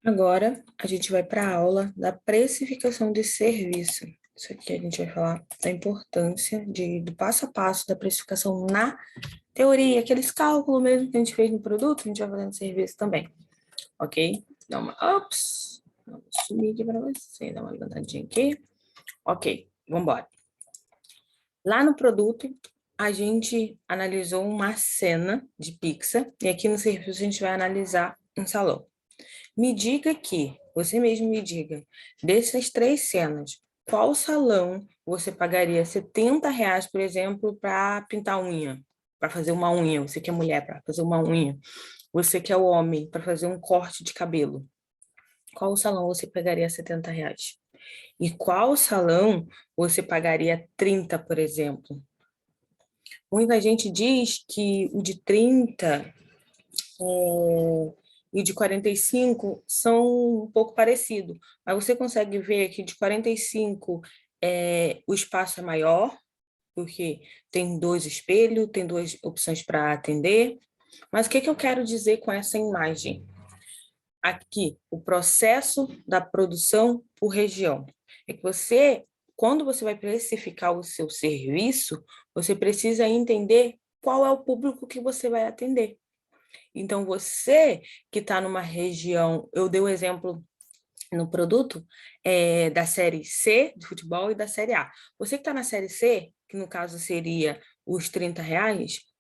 Agora, a gente vai para a aula da precificação de serviço. Isso aqui a gente vai falar da importância do passo a passo da precificação na teoria, aqueles cálculos mesmo que a gente fez no produto, a gente vai fazer no serviço também, ok? Dá uma, vamos sumir aqui para você, dá uma levantadinha aqui. Ok, vamos embora. Lá no produto, a gente analisou uma cena de pizza, e aqui no serviço a gente vai analisar um salão. Você mesmo me diga, dessas 3 cenas, qual salão você pagaria R$ 70, por exemplo, para pintar unha, para fazer uma unha? Você que é mulher, para fazer uma unha. Você que é o homem, para fazer um corte de cabelo. Qual salão você pagaria R$ 70? E qual salão você pagaria 30, por exemplo? Muita gente diz que o de 30 e de 45 são um pouco parecidos, mas você consegue ver que de 45 o espaço é maior, porque tem 2 espelhos, tem 2 opções para atender. Mas o que eu quero dizer com essa imagem? Aqui, o processo da produção por região. É que quando você vai precificar o seu serviço, você precisa entender qual é o público que você vai atender. Então, você que está numa região, eu dei o exemplo no produto da série C de futebol e da série A. Você que está na série C, que no caso seria os R$ 30,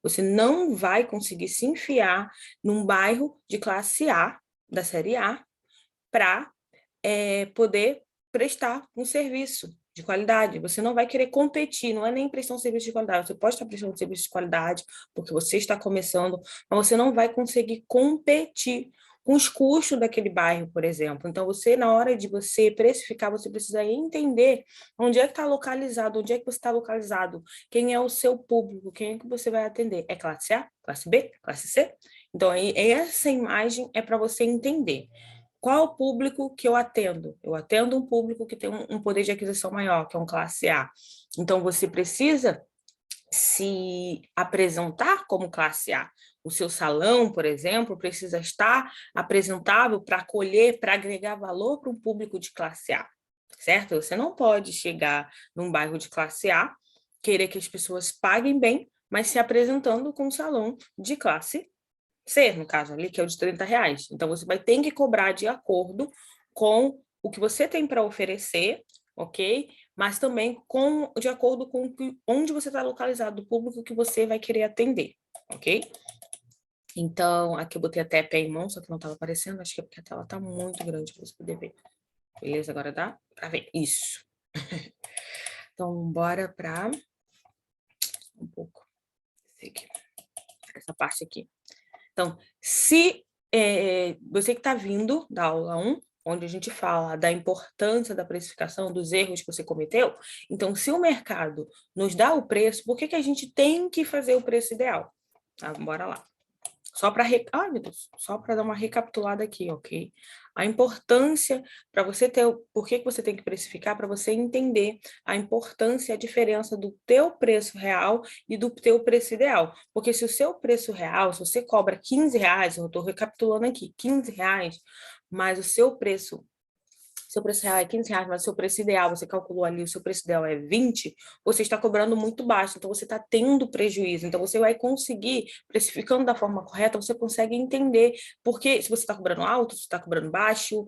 você não vai conseguir se enfiar num bairro de classe A, da série A, para poder prestar um serviço de qualidade. Você não vai querer competir, não é nem prestar um serviço de qualidade. Você pode estar prestando um serviço de qualidade, porque você está começando, mas você não vai conseguir competir com os custos daquele bairro, por exemplo. Então, na hora de você precificar, você precisa entender onde é que está localizado, onde é que você está localizado, quem é o seu público, quem é que você vai atender. É classe A, classe B, classe C? Então, essa imagem é para você entender. Qual é o público que eu atendo? Eu atendo um público que tem um poder de aquisição maior, que é um classe A. Então, você precisa se apresentar como classe A. O seu salão, por exemplo, precisa estar apresentável para acolher, para agregar valor para um público de classe A, certo? Você não pode chegar num bairro de classe A, querer que as pessoas paguem bem, mas se apresentando com um salão de classe C, no caso ali, que é o de R$ 30. Então, você vai ter que cobrar de acordo com o que você tem para oferecer, ok? Mas também de acordo com onde você está localizado, o público que você vai querer atender, ok? Então, aqui eu botei até pé em mão, só que não estava aparecendo, acho que é porque a tela está muito grande para você poder ver. Beleza? Agora dá para ver. Isso. Então, bora para um pouco. Essa parte aqui. Então, se você que está vindo da aula 1, onde a gente fala da importância da precificação, dos erros que você cometeu, então, se o mercado nos dá o preço, por que a gente tem que fazer o preço ideal? Tá, bora lá. Só para dar uma recapitulada aqui, ok? A importância para você ter, por que você tem que precificar? Para você entender a importância, a diferença do teu preço real e do teu preço ideal. Porque se o seu preço real, se você cobra R$ 15, eu estou recapitulando aqui, R$ 15, mas seu preço real é R$ 15, mas o seu preço ideal, você calculou ali, o seu preço ideal é 20, você está cobrando muito baixo, então você está tendo prejuízo. Então, você vai conseguir, precificando da forma correta, você consegue entender porque se você está cobrando alto, se você está cobrando baixo,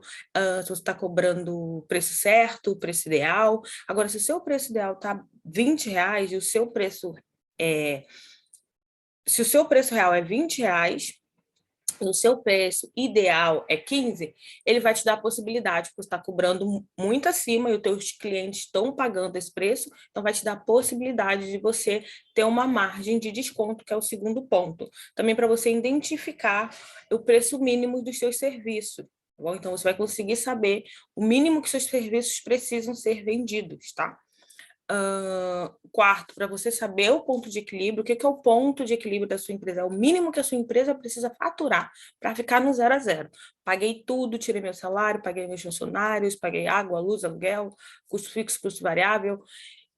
se você está cobrando preço certo, preço ideal. Agora, se o seu preço ideal está R$ 20 e o seu preço se o seu preço real é R$ 20, o seu preço ideal é 15, ele vai te dar a possibilidade, porque você está cobrando muito acima e os teus clientes estão pagando esse preço, então vai te dar a possibilidade de você ter uma margem de desconto, que é o segundo ponto. Também para você identificar o preço mínimo dos seus serviços. Tá bom? Então, você vai conseguir saber o mínimo que seus serviços precisam ser vendidos, tá? Quarto, para você saber o ponto de equilíbrio, o que é o ponto de equilíbrio da sua empresa, é o mínimo que a sua empresa precisa faturar para ficar no 0 a 0. Paguei tudo, tirei meu salário, paguei meus funcionários, paguei água, luz, aluguel, custo fixo, custo variável,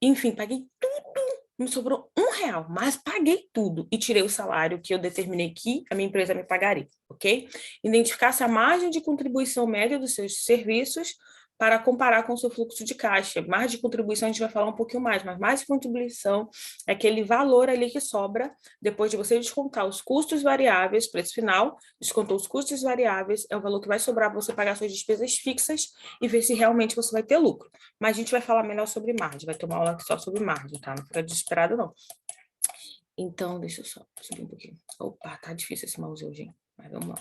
enfim, paguei tudo me sobrou R$ 1, mas paguei tudo e tirei o salário que eu determinei que a minha empresa me pagaria, ok? Identificar se a margem de contribuição média dos seus serviços para comparar com o seu fluxo de caixa. Margem de contribuição a gente vai falar um pouquinho mais, mas margem de contribuição é aquele valor ali que sobra depois de você descontar os custos variáveis, preço final, descontou os custos variáveis, é o valor que vai sobrar para você pagar suas despesas fixas e ver se realmente você vai ter lucro. Mas a gente vai falar melhor sobre margem, vai ter uma aula só sobre margem, tá? Não fica desesperado, não. Então, deixa eu só subir um pouquinho. Opa, tá difícil esse mouse hoje, hein? Mas vamos lá.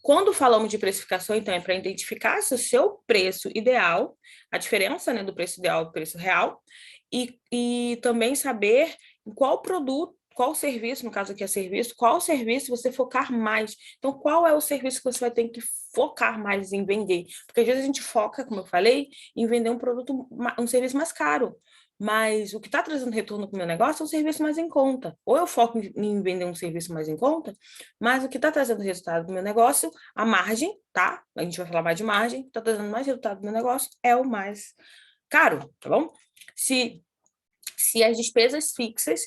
Quando falamos de precificação, então, é para identificar se o seu preço ideal, a diferença, né, do preço ideal do preço real, e também saber em qual produto, qual serviço, no caso aqui é serviço, qual serviço você focar mais. Então, qual é o serviço que você vai ter que focar mais em vender? Porque às vezes a gente foca, como eu falei, em vender um produto, um serviço mais caro. Mas o que está trazendo retorno para o meu negócio é um serviço mais em conta. Ou eu foco em vender um serviço mais em conta, mas o que está trazendo resultado para o meu negócio, a margem, tá? A gente vai falar mais de margem, está trazendo mais resultado do meu negócio, é o mais caro, tá bom? Se as despesas fixas,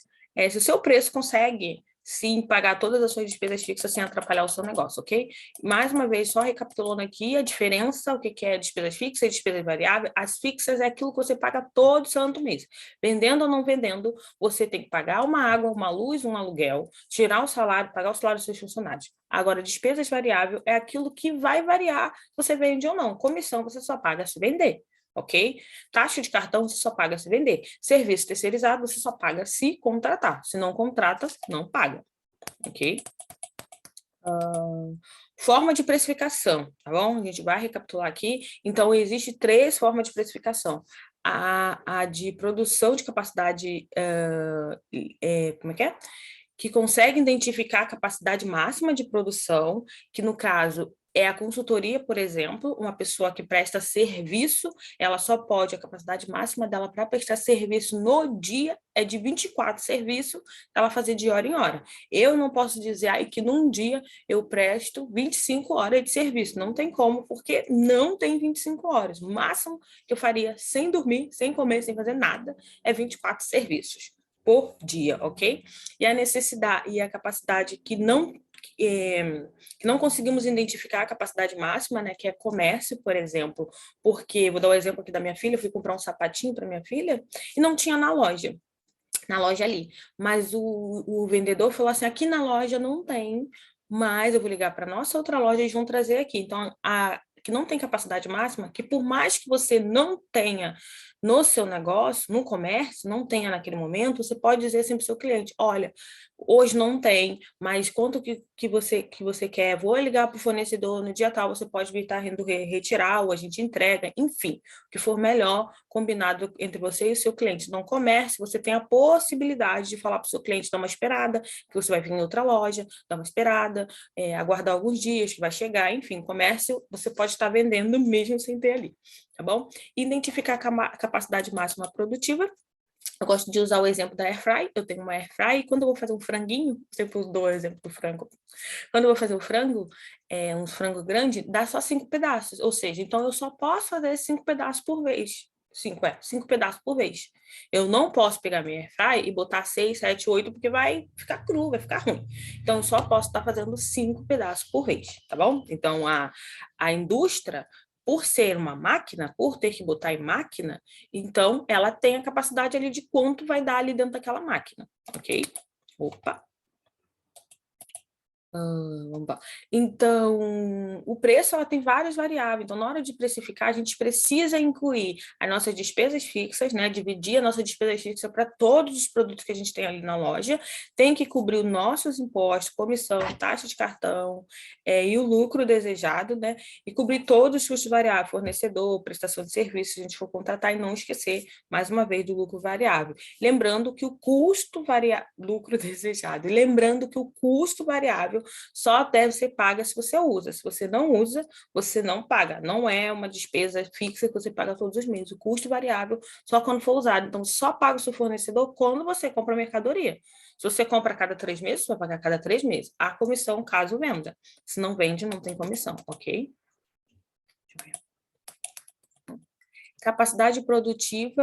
se o seu preço consegue sim pagar todas as suas despesas fixas sem atrapalhar o seu negócio, ok? Mais uma vez, só recapitulando aqui a diferença, o que é despesas fixas e despesas variáveis. As fixas é aquilo que você paga todo santo mês. Vendendo ou não vendendo, você tem que pagar uma água, uma luz, um aluguel, tirar o salário, pagar o salário dos seus funcionários. Agora, despesas variáveis é aquilo que vai variar se você vende ou não. Comissão você só paga se vender. Ok? Taxa de cartão você só paga se vender. Serviço terceirizado você só paga se contratar. Se não contrata, não paga. Ok? Forma de precificação, tá bom? A gente vai recapitular aqui. Então, existe 3 formas de precificação. A de produção de capacidade, como é que é? Que consegue identificar a capacidade máxima de produção, que no caso é a consultoria, por exemplo, uma pessoa que presta serviço, ela só pode, a capacidade máxima dela para prestar serviço no dia é de 24 serviços, ela fazer de hora em hora. Eu não posso dizer que num dia eu presto 25 horas de serviço, não tem como, porque não tem 25 horas. O máximo que eu faria sem dormir, sem comer, sem fazer nada, é 24 serviços por dia, ok? E a necessidade e a capacidade que não conseguimos identificar a capacidade máxima, né, que é comércio, por exemplo, porque, vou dar um exemplo aqui da minha filha, eu fui comprar um sapatinho para minha filha e não tinha na loja ali, mas o vendedor falou assim, aqui na loja não tem, mas eu vou ligar para nossa outra loja e eles vão trazer aqui, então, que não tem capacidade máxima, que por mais que você não tenha no seu negócio, no comércio, não tenha naquele momento, você pode dizer assim para o seu cliente, olha, hoje não tem, mas quanto que você quer? Vou ligar para o fornecedor no dia tal, você pode vir retirar ou a gente entrega, enfim, o que for melhor, combinado entre você e o seu cliente. No comércio, você tem a possibilidade de falar para o seu cliente, dar uma esperada, que você vai vir em outra loja, dar uma esperada, aguardar alguns dias, que vai chegar, enfim, comércio, você pode estar vendendo mesmo sem ter ali, tá bom? Identificar a capacidade máxima produtiva. Eu gosto de usar o exemplo da airfry. Eu tenho uma airfry e quando eu vou fazer um franguinho, sempre dou o exemplo do frango. Quando eu vou fazer o frango, um frango grande, dá só 5 pedaços. Ou seja, então eu só posso fazer 5 pedaços por vez. 5 pedaços por vez. Eu não posso pegar minha airfry e botar 6, 7, 8, porque vai ficar cru, vai ficar ruim. Então, eu só posso estar fazendo 5 pedaços por vez, tá bom? Então, a indústria, por ser uma máquina, por ter que botar em máquina, então ela tem a capacidade ali de quanto vai dar ali dentro daquela máquina, ok? Opa! Então, o preço ela tem várias variáveis. Então, na hora de precificar, a gente precisa incluir as nossas despesas fixas, né? Dividir a nossa despesa fixa para todos os produtos que a gente tem ali na loja. Tem que cobrir os nossos impostos, comissão, taxa de cartão e o lucro desejado, né? E cobrir todos os custos variáveis, fornecedor, prestação de serviço, se a gente for contratar, e não esquecer, mais uma vez, do lucro variável. Lembrando que o custo variável, lucro desejado, e lembrando que o custo variável só deve ser paga se você usa. Se você não usa, você não paga. Não é uma despesa fixa que você paga todos os meses. O custo variável só quando for usado. Então, só paga o seu fornecedor quando você compra mercadoria. Se você compra a cada 3 meses, você vai pagar a cada 3 meses. A comissão, caso venda. Se não vende, não tem comissão, ok? Deixa eu ver. capacidade produtiva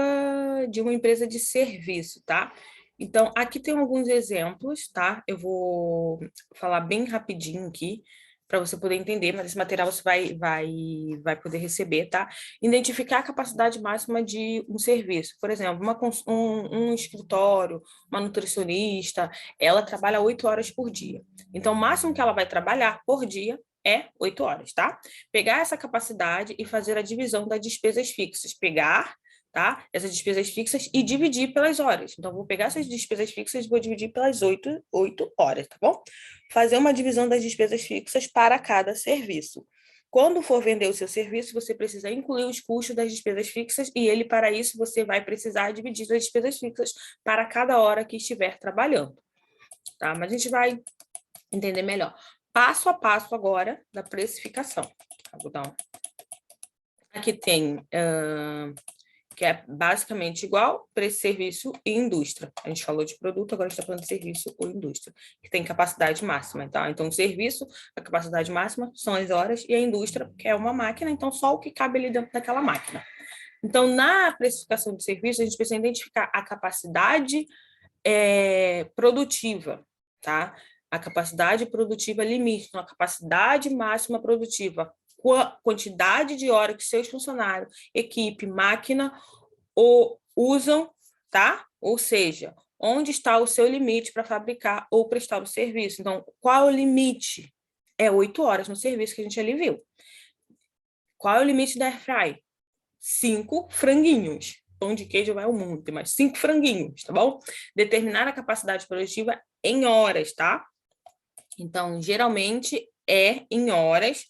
de uma empresa de serviço, tá? Então, aqui tem alguns exemplos, tá? Eu vou falar bem rapidinho aqui, para você poder entender, mas esse material você vai poder receber, tá? Identificar a capacidade máxima de um serviço. Por exemplo, um escritório, uma nutricionista, ela trabalha 8 horas por dia. Então, o máximo que ela vai trabalhar por dia é 8 horas, tá? Pegar essa capacidade e fazer a divisão das despesas fixas. Pegar, tá? Essas despesas fixas e dividir pelas horas. Então, vou pegar essas despesas fixas e vou dividir pelas 8 horas, tá bom? Fazer uma divisão das despesas fixas para cada serviço. Quando for vender o seu serviço, você precisa incluir os custos das despesas fixas e para isso, você vai precisar dividir as despesas fixas para cada hora que estiver trabalhando, tá? Mas a gente vai entender melhor. Passo a passo agora da precificação. Vou dar um... Aqui tem... que é basicamente igual preço, serviço e indústria. A gente falou de produto, agora a gente está falando de serviço ou indústria, que tem capacidade máxima, tá? Então, o serviço, a capacidade máxima são as horas, e a indústria, que é uma máquina, então só o que cabe ali dentro daquela máquina. Então, na precificação de serviço, a gente precisa identificar a capacidade produtiva, tá? A capacidade produtiva limite, então a capacidade máxima produtiva, quantidade de horas que seus funcionários, equipe, máquina usam, tá? Ou seja, onde está o seu limite para fabricar ou prestar o serviço. Então, qual é o limite? É 8 horas no serviço que a gente ali viu. Qual é o limite da Airfry? 5 franguinhos. Pão de queijo vai ao mundo, tem mais 5 franguinhos, tá bom? Determinar a capacidade produtiva em horas, tá? Então, geralmente é em horas.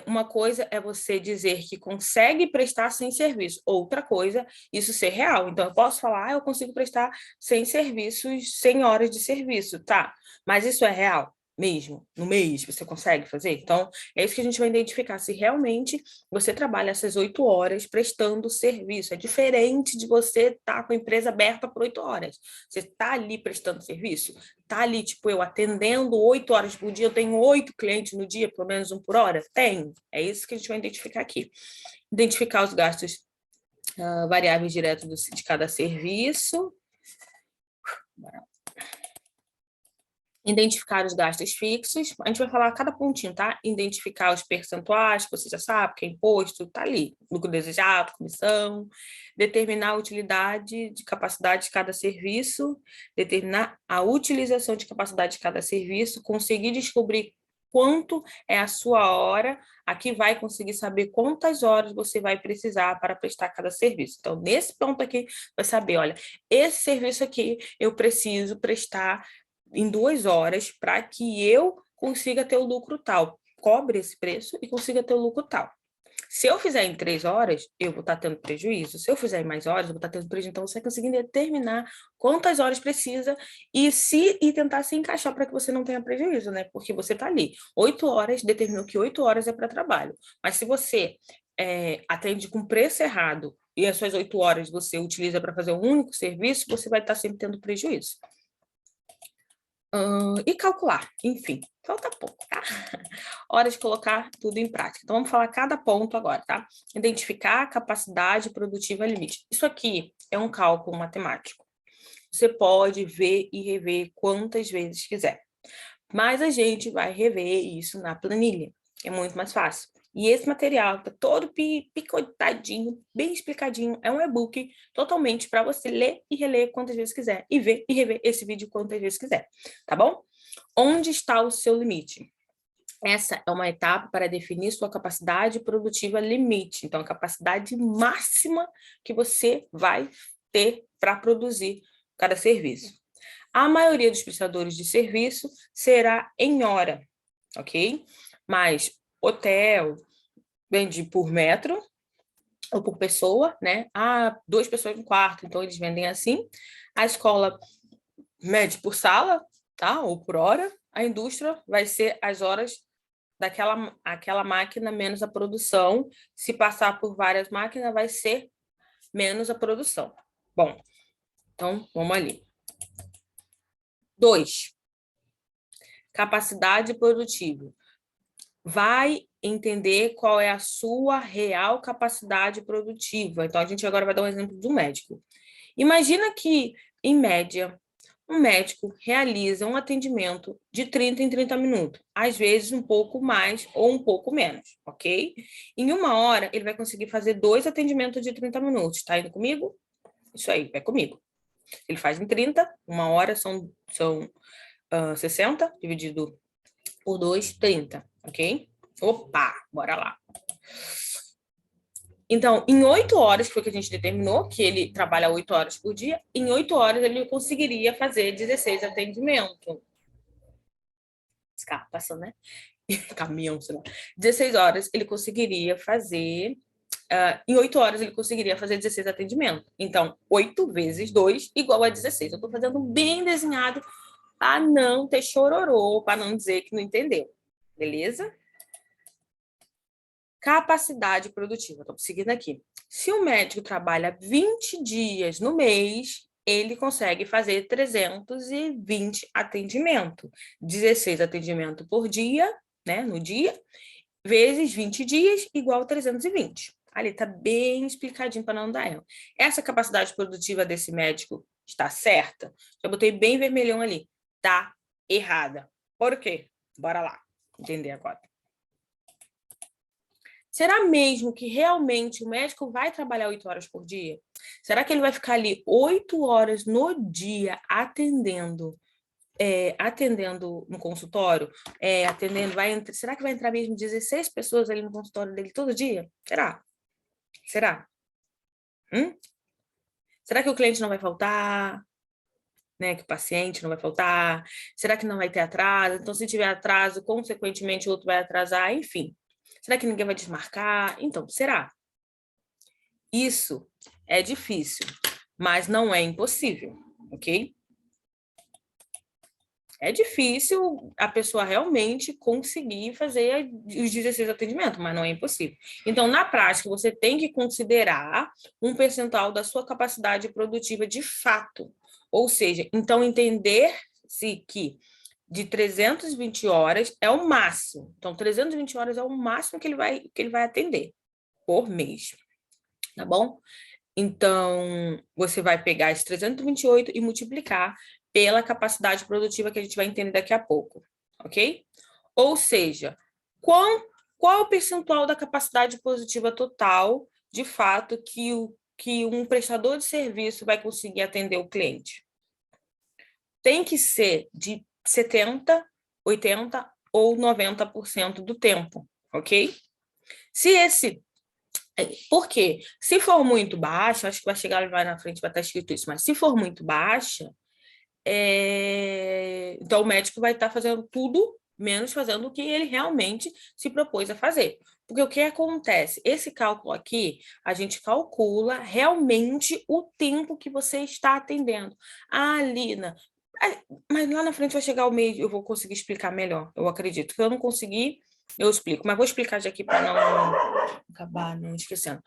Uma coisa é você dizer que consegue prestar sem serviço, outra coisa, isso ser real. Então, eu posso falar, eu consigo prestar 100 serviços, 100 horas de serviço, tá? Mas isso é real mesmo? No mês você consegue fazer? Então, é isso que a gente vai identificar, se realmente você trabalha essas 8 horas prestando serviço. É diferente de você estar com a empresa aberta por 8 horas. Você está ali prestando serviço? Tá ali, tipo, eu atendendo 8 horas por dia, eu tenho 8 clientes no dia, pelo menos um por hora? Tenho. É isso que a gente vai identificar aqui. Identificar os gastos variáveis diretos de cada serviço. Identificar os gastos fixos. A gente vai falar cada pontinho, tá? Identificar os percentuais, que você já sabe, que é imposto, tá ali. Lucro desejado, comissão. Determinar a utilidade de capacidade de cada serviço. Determinar a utilização de capacidade de cada serviço. Conseguir descobrir quanto é a sua hora. Aqui vai conseguir saber quantas horas você vai precisar para prestar cada serviço. Então, nesse ponto aqui, vai saber, olha, esse serviço aqui eu preciso prestar em 2 horas para que eu consiga ter o lucro tal. Cobre esse preço e consiga ter o lucro tal. Se eu fizer em 3 horas, eu vou estar tendo prejuízo. Se eu fizer em mais horas, eu vou estar tendo prejuízo. Então, você vai conseguir determinar quantas horas precisa e tentar se encaixar para que você não tenha prejuízo, né? Porque você está ali. 8 horas, determinou que 8 horas é para trabalho. Mas se você atende com preço errado e as suas 8 horas você utiliza para fazer um único serviço, você vai estar sempre tendo prejuízo. E calcular, enfim, falta pouco, tá? Hora de colocar tudo em prática. Então, vamos falar cada ponto agora, tá? Identificar a capacidade produtiva limite. Isso aqui é um cálculo matemático. Você pode ver e rever quantas vezes quiser. Mas a gente vai rever isso na planilha. É muito mais fácil. E esse material está todo picotadinho, bem explicadinho. É um e-book totalmente para você ler e reler quantas vezes quiser. E ver e rever esse vídeo quantas vezes quiser. Tá bom? Onde está o seu limite? Essa é uma etapa para definir sua capacidade produtiva limite. Então, a capacidade máxima que você vai ter para produzir cada serviço. A maioria dos prestadores de serviço será em hora, ok? Mas hotel vende por metro ou por pessoa, né? 2 pessoas no quarto, então eles vendem assim. A escola mede por sala, tá? Ou por hora. A indústria vai ser as horas daquela máquina menos a produção. Se passar por várias máquinas, vai ser menos a produção. Bom, então vamos ali. 2. Capacidade produtiva. vai entender qual é a sua real capacidade produtiva. Então, a gente agora vai dar um exemplo do médico. Imagina que, em média, um médico realiza um atendimento de 30 em 30 minutos, às vezes um pouco mais ou um pouco menos, ok? Em 1 hora, ele vai conseguir fazer 2 atendimentos de 30 minutos. Tá indo comigo? Isso aí, vai comigo. Ele faz em 30, 1 hora são 60, dividido por 2, 30, ok? Opa, bora lá. Então, em 8 horas, que foi que a gente determinou, que ele trabalha 8 horas por dia, em 8 horas ele conseguiria fazer 16 atendimentos. Esse carro passando, né? Caminhão, sei lá. 16 horas ele conseguiria fazer... em 8 horas ele conseguiria fazer 16 atendimentos. Então, 8 vezes 2 igual a 16. Eu estou fazendo bem desenhado para não ter chororô, para não dizer que não entendeu. Beleza? Capacidade produtiva. Estou seguindo aqui. Se o médico trabalha 20 dias no mês, ele consegue fazer 320 atendimentos. 16 atendimentos por dia, né, no dia, vezes 20 dias, igual a 320. Ali está bem explicadinho para não dar erro. Essa capacidade produtiva desse médico está certa? Já botei bem vermelhão ali. Está errada. Por quê? Bora lá entender agora. Será mesmo que realmente o médico vai trabalhar 8 horas por dia? Será que ele vai ficar ali 8 horas no dia atendendo no consultório? Será que vai entrar mesmo 16 pessoas ali no consultório dele todo dia? Será? Será? Será que o cliente não vai faltar? Né, que o paciente não vai faltar? Será que não vai ter atraso? Então, se tiver atraso, consequentemente, o outro vai atrasar, enfim. Será que ninguém vai desmarcar? Então, será? Isso é difícil, mas não é impossível, ok? É difícil a pessoa realmente conseguir fazer os 16 atendimentos, mas não é impossível. Então, na prática, você tem que considerar um percentual da sua capacidade produtiva de fato. Ou seja, então entender-se que de 320 horas é o máximo. Então, 320 horas é o máximo que ele vai atender por mês, tá bom? Então, você vai pegar esse 328 e multiplicar pela capacidade produtiva que a gente vai entender daqui a pouco, ok? Ou seja, qual é o percentual da capacidade positiva total, de fato, que um prestador de serviço vai conseguir atender o cliente? Tem que ser de 70, 80 ou 90% do tempo, ok? Se esse Por quê? Se for muito baixa, acho que vai chegar lá na frente, vai estar escrito isso, mas se for muito baixa, então o médico vai estar fazendo tudo, menos fazendo o que ele realmente se propôs a fazer. Porque o que acontece? Esse cálculo aqui, a gente calcula realmente o tempo que você está atendendo. Ah, Lina, mas lá na frente vai chegar o mês, eu vou conseguir explicar melhor, eu acredito. Se eu não conseguir, eu explico, mas vou explicar já aqui para não acabar não esquecendo.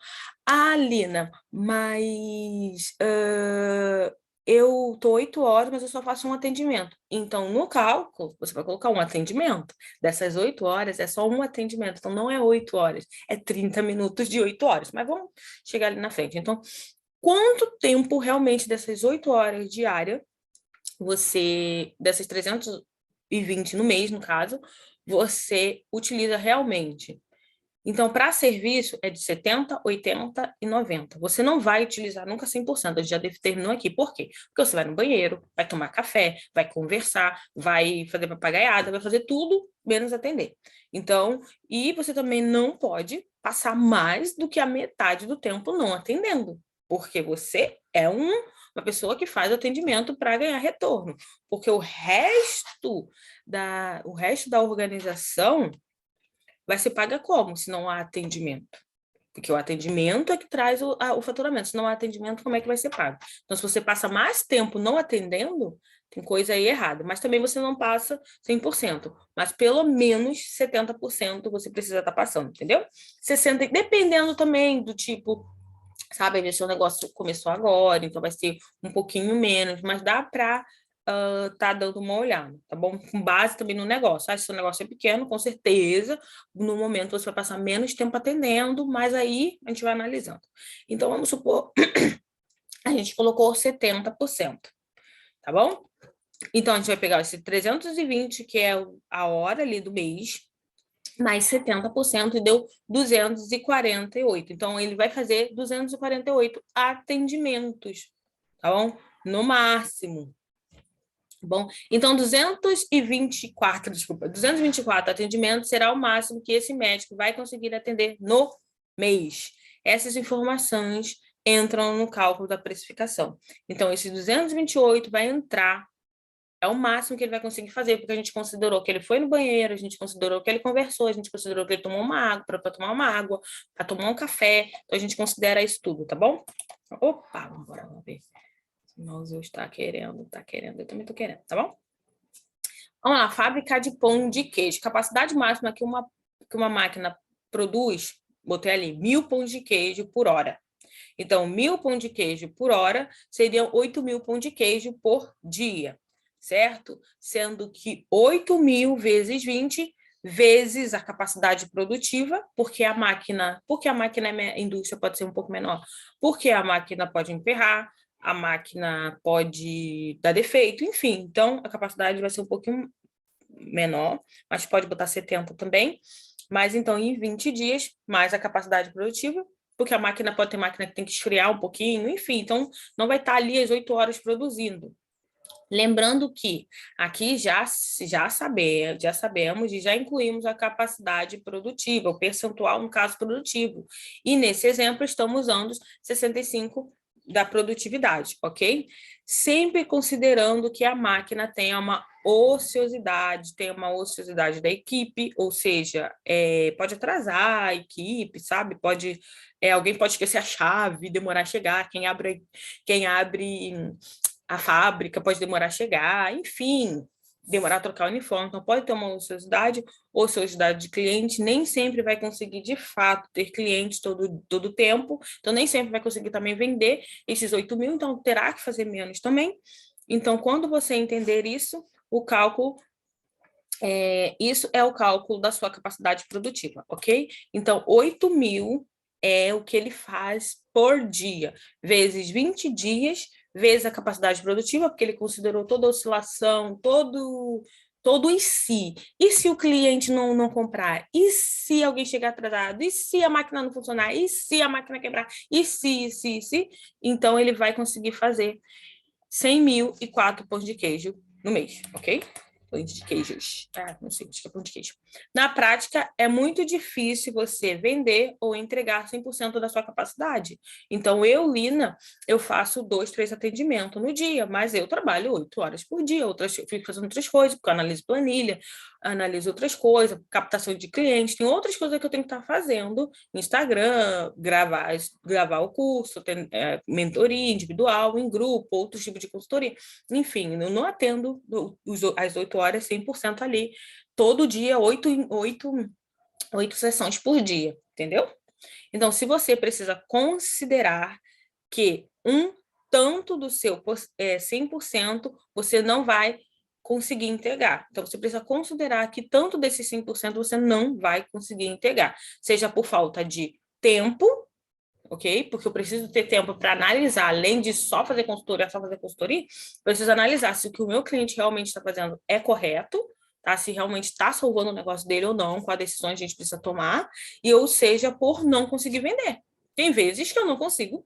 Ah, Lina, mas eu estou 8 horas, mas eu só faço um atendimento. Então, no cálculo, você vai colocar um atendimento. Dessas 8 horas, é só um atendimento. Então, não é 8 horas, é 30 minutos de 8 horas. Mas vamos chegar ali na frente. Então, quanto tempo realmente dessas 8 horas diárias, dessas 320 no mês, no caso, você utiliza realmente? Então, para serviço, é de 70, 80 e 90. Você não vai utilizar nunca 100%. A gente já determinou aqui. Por quê? Porque você vai no banheiro, vai tomar café, vai conversar, vai fazer papagaiada, vai fazer tudo, menos atender. Então, e você também não pode passar mais do que a metade do tempo não atendendo, porque você é uma pessoa que faz atendimento para ganhar retorno. Porque o resto da organização vai ser paga como, se não há atendimento? Porque o atendimento é que traz o faturamento. Se não há atendimento, como é que vai ser pago? Então, se você passa mais tempo não atendendo, tem coisa aí errada. Mas também você não passa 100%. Mas pelo menos 70% você precisa estar passando, entendeu? 60%, dependendo também do tipo, sabe, o seu negócio começou agora, então vai ser um pouquinho menos, mas dá para tá dando uma olhada, tá bom? Com base também no negócio. Se o negócio é pequeno, com certeza, no momento você vai passar menos tempo atendendo, mas aí a gente vai analisando. Então, vamos supor, a gente colocou 70%, tá bom? Então, a gente vai pegar esse 320, que é a hora ali do mês, mais 70% e deu 248. Então, ele vai fazer 248 atendimentos, tá bom? No máximo. Bom, então 224 atendimentos será o máximo que esse médico vai conseguir atender no mês. Essas informações entram no cálculo da precificação. Então, esse 228 vai entrar, é o máximo que ele vai conseguir fazer, porque a gente considerou que ele foi no banheiro, a gente considerou que ele conversou, a gente considerou que ele tomou uma água, para tomar uma água, para tomar um café, então a gente considera isso tudo, tá bom? Opa, vamos ver. O mouse está querendo, eu também estou querendo, tá bom? Vamos lá, fábrica de pão de queijo. Capacidade máxima que uma máquina produz, botei ali, 1.000 pães de queijo por hora. Então, 1.000 pão de queijo por hora seriam 8.000 pão de queijo por dia, certo? Sendo que 8.000 vezes 20 vezes a capacidade produtiva, porque a máquina a indústria pode ser um pouco menor, porque a máquina pode emperrar, a máquina pode dar defeito, enfim. Então, a capacidade vai ser um pouquinho menor, mas pode botar 70 também. Mas, então, em 20 dias, mais a capacidade produtiva, porque a máquina pode ter máquina que tem que esfriar um pouquinho, enfim. Então, não vai estar ali as 8 horas produzindo. Lembrando que aqui já sabemos e já incluímos a capacidade produtiva, o percentual no caso produtivo. E nesse exemplo, estamos usando 65 da produtividade, ok? Sempre considerando que a máquina tenha uma ociosidade da equipe, ou seja, pode atrasar a equipe, sabe? Alguém pode esquecer a chave, demorar a chegar, quem abre a fábrica pode demorar a chegar, enfim, demorar a trocar o uniforme, então pode ter uma ociosidade de cliente, nem sempre vai conseguir, de fato, ter clientes todo o tempo, então nem sempre vai conseguir também vender esses 8.000, então terá que fazer menos também. Então, quando você entender isso, o cálculo isso é o cálculo da sua capacidade produtiva, ok? Então, 8.000 é o que ele faz por dia, vezes 20 dias, vezes a capacidade produtiva, porque ele considerou toda a oscilação, todo em si. E se o cliente não comprar? E se alguém chegar atrasado? E se a máquina não funcionar? E se a máquina quebrar? E se? Então, ele vai conseguir fazer 100.004 pães de queijo no mês, ok? Pães de queijos. Não sei, acho que é pão de queijo. Na prática, é muito difícil você vender ou entregar 100% da sua capacidade. Então, Lina, eu faço 2, 3 atendimentos no dia, mas eu trabalho 8 horas por dia, eu fico fazendo outras coisas, porque eu analiso planilha, analiso outras coisas, captação de clientes, tem outras coisas que eu tenho que estar fazendo no Instagram, gravar o curso, mentoria individual, em grupo, outros tipos de consultoria. Enfim, eu não atendo as 8 horas 100% ali, todo dia, 8 sessões por dia, entendeu? Então, se você precisa considerar que tanto do seu 100% você não vai conseguir entregar. Então, você precisa considerar que tanto desses 100% você não vai conseguir entregar, seja por falta de tempo, ok? Porque eu preciso ter tempo para analisar, além de só fazer consultoria, preciso analisar se o que o meu cliente realmente está fazendo é correto, tá? Se realmente está salvando o negócio dele ou não, quais decisões a gente precisa tomar, ou seja, por não conseguir vender. Tem vezes que eu não consigo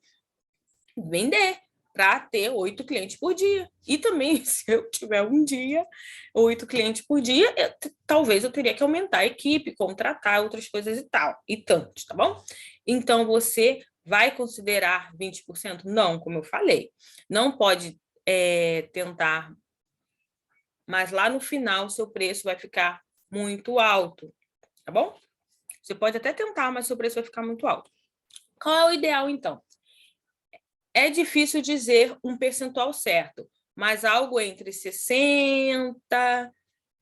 vender para ter 8 clientes por dia. E também, se eu tiver um dia, 8 clientes por dia, talvez eu teria que aumentar a equipe, contratar outras coisas e tal, e tantos, tá bom? Então, você vai considerar 20%? Não, como eu falei. Não pode tentar, mas lá no final, seu preço vai ficar muito alto, tá bom? Você pode até tentar, mas seu preço vai ficar muito alto. Qual é o ideal, então? É difícil dizer um percentual certo, mas algo entre 60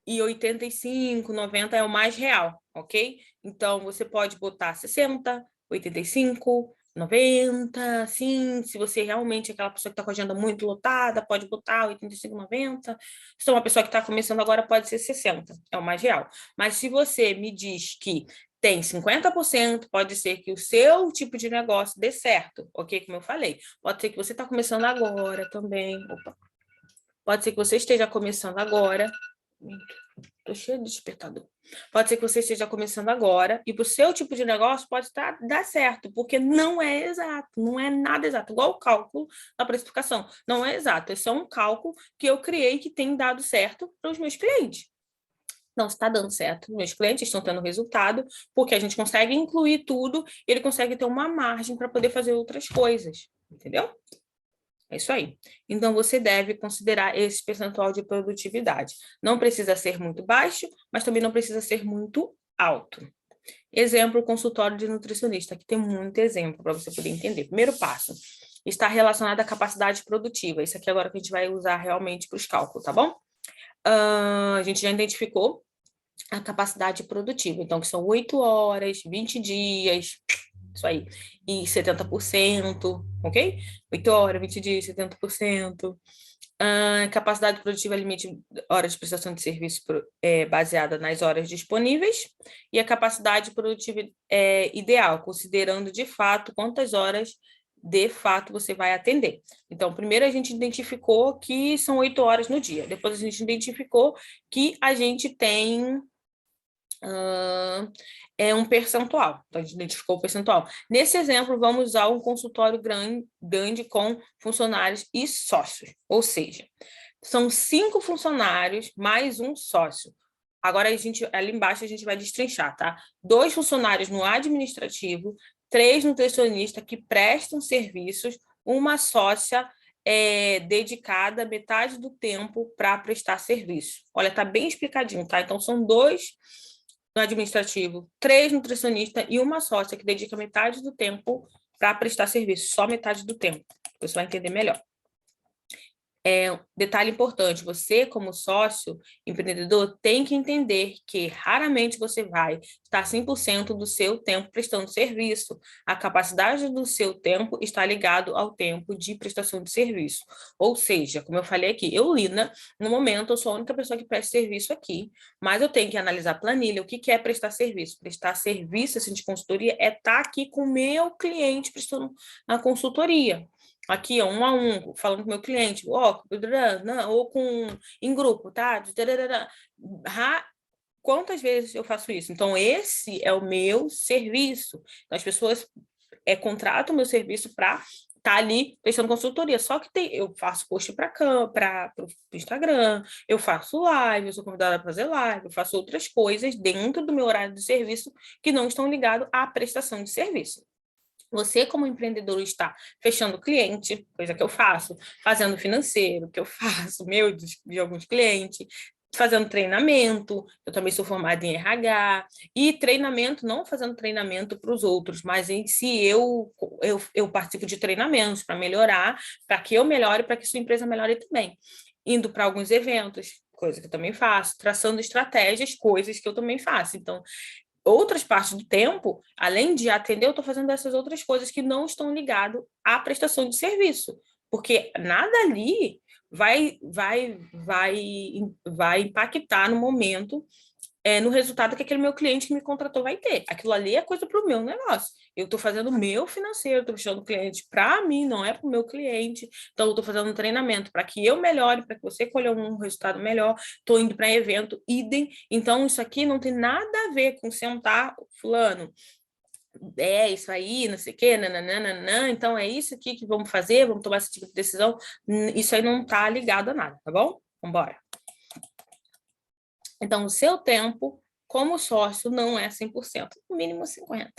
e 85, 90 é o mais real, ok? Então, você pode botar 60, 85, 90, sim, se você realmente é aquela pessoa que está com a agenda muito lotada, pode botar 85, 90. Se é uma pessoa que está começando agora, pode ser 60, é o mais real. Mas se você me diz que tem 50%, pode ser que o seu tipo de negócio dê certo, ok? Como eu falei. Pode ser que você está começando agora também. Opa. Pode ser que você esteja começando agora. Estou cheio de despertador. Pode ser que você esteja começando agora e para o seu tipo de negócio pode dar certo, porque não é exato, não é nada exato. Igual o cálculo da precificação. Não é exato, é só um cálculo que eu criei que tem dado certo para os meus clientes. Não está dando certo. Meus clientes estão tendo resultado porque a gente consegue incluir tudo e ele consegue ter uma margem para poder fazer outras coisas. Entendeu? É isso aí. Então, você deve considerar esse percentual de produtividade. Não precisa ser muito baixo, mas também não precisa ser muito alto. Exemplo, consultório de nutricionista. Aqui tem muito exemplo para você poder entender. Primeiro passo, está relacionado à capacidade produtiva. Isso aqui agora que a gente vai usar realmente para os cálculos, tá bom? A gente já identificou a capacidade produtiva. Então, que são 8 horas, 20 dias, isso aí, e 70%, ok? 8 horas, 20 dias, 70%. Capacidade produtiva limite horas de prestação de serviço baseada nas horas disponíveis e a capacidade produtiva ideal, considerando de fato quantas horas de fato você vai atender. Então, primeiro a gente identificou que são 8 horas no dia, depois a gente identificou que a gente tem um percentual. Então, a gente identificou o percentual. Nesse exemplo, vamos usar um consultório grande com funcionários e sócios. Ou seja, são 5 funcionários mais um sócio. Agora, ali embaixo, a gente vai destrinchar, tá? 2 funcionários no administrativo, 3 nutricionistas que prestam serviços, uma sócia dedicada metade do tempo para prestar serviço. Olha, tá bem explicadinho, tá? Então, são 2 no administrativo, 3 nutricionistas e uma sócia que dedica metade do tempo para prestar serviço, só metade do tempo. Você vai entender melhor. Detalhe importante, você como sócio, empreendedor, tem que entender que raramente você vai estar 100% do seu tempo prestando serviço. A capacidade do seu tempo está ligado ao tempo de prestação de serviço. Ou seja, como eu falei aqui, eu, Lina, no momento, eu sou a única pessoa que presta serviço aqui, mas eu tenho que analisar a planilha, o que é prestar serviço? Prestar serviço, assim, de consultoria, é estar aqui com o meu cliente prestando a consultoria. Aqui, ó, 1 a 1, falando com o meu cliente, ou em grupo, tá? Quantas vezes eu faço isso? Então, esse é o meu serviço. Então, as pessoas contratam o meu serviço para estar ali prestando consultoria. Só que eu faço post para o Instagram, eu faço live, eu sou convidada para fazer live, eu faço outras coisas dentro do meu horário de serviço que não estão ligados à prestação de serviço. Você, como empreendedor, está fechando cliente, coisa que eu faço, fazendo financeiro, que eu faço, de alguns clientes, fazendo treinamento, eu também sou formada em RH, e treinamento, não fazendo treinamento para os outros, mas em si eu participo de treinamentos para melhorar, para que eu melhore, para que sua empresa melhore também. Indo para alguns eventos, coisa que eu também faço, traçando estratégias, coisas que eu também faço. Então, outras partes do tempo, além de atender, eu estou fazendo essas outras coisas que não estão ligadas à prestação de serviço, porque nada ali vai impactar no momento, no resultado que aquele meu cliente que me contratou vai ter. Aquilo ali é coisa para o meu negócio. Eu estou fazendo o meu financeiro, estou fechando o cliente para mim, não é para o meu cliente. Então, eu estou fazendo um treinamento para que eu melhore, para que você colhe um resultado melhor. Estou indo para evento, idem. Então, isso aqui não tem nada a ver com sentar, fulano. Isso aí, não sei o quê, nananana, então é isso aqui que vamos fazer, vamos tomar esse tipo de decisão. Isso aí não está ligado a nada, tá bom? Vamos embora. Então, o seu tempo como sócio não é 100%, no mínimo 50%.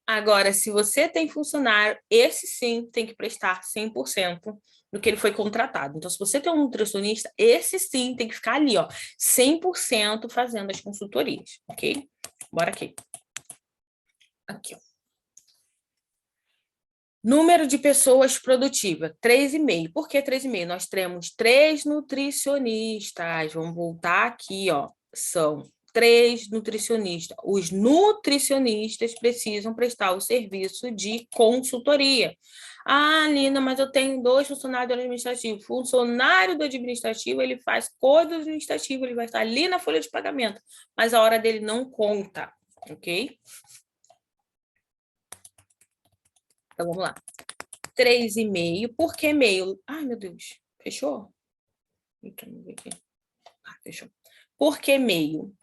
Agora, se você tem funcionário, esse sim tem que prestar 100% do que ele foi contratado. Então, se você tem um nutricionista, esse sim tem que ficar ali, ó, 100% fazendo as consultorias, ok? Bora aqui. Aqui, ó. Número de pessoas produtivas, 3,5. Por que 3,5? Nós temos 3 nutricionistas. Vamos voltar aqui, ó. São 3 nutricionistas. Os nutricionistas precisam prestar o serviço de consultoria. Ah, Lina, mas eu tenho 2 funcionários do administrativo. O funcionário do administrativo, ele faz coisa do administrativo, ele vai estar ali na folha de pagamento, mas a hora dele não conta, ok? Então, vamos lá. 3,5. Por que meio? Ai, meu Deus. Fechou? Então, vamos ver aqui. Ah, fechou. Por que meio?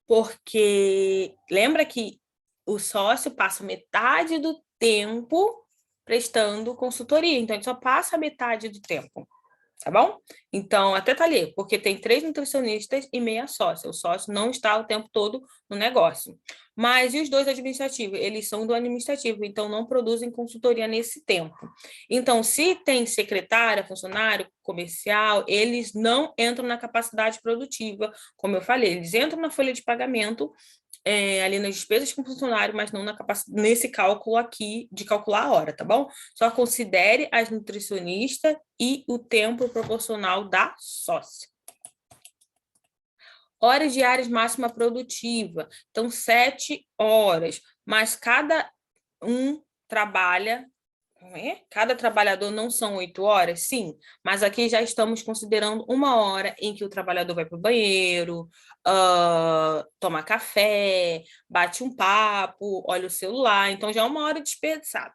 Porque lembra que o sócio passa metade do tempo prestando consultoria, então ele só passa metade do tempo, tá bom? Então, até tá ali, porque tem 3 nutricionistas e meia sócia. O sócio não está o tempo todo no negócio. Mas e os 2 administrativos? Eles são do administrativo, então não produzem consultoria nesse tempo. Então, se tem secretária, funcionário, comercial, eles não entram na capacidade produtiva, como eu falei, eles entram na folha de pagamento, ali nas despesas com funcionário, mas não nesse cálculo aqui de calcular a hora, tá bom? Só considere as nutricionistas e o tempo proporcional da sócia. Horas diárias máxima produtiva. Então, 7 horas, mas cada um trabalha. Cada trabalhador não são 8 horas? Sim, mas aqui já estamos considerando 1 hora em que o trabalhador vai para o banheiro, toma café, bate um papo, olha o celular, então já é 1 hora desperdiçada.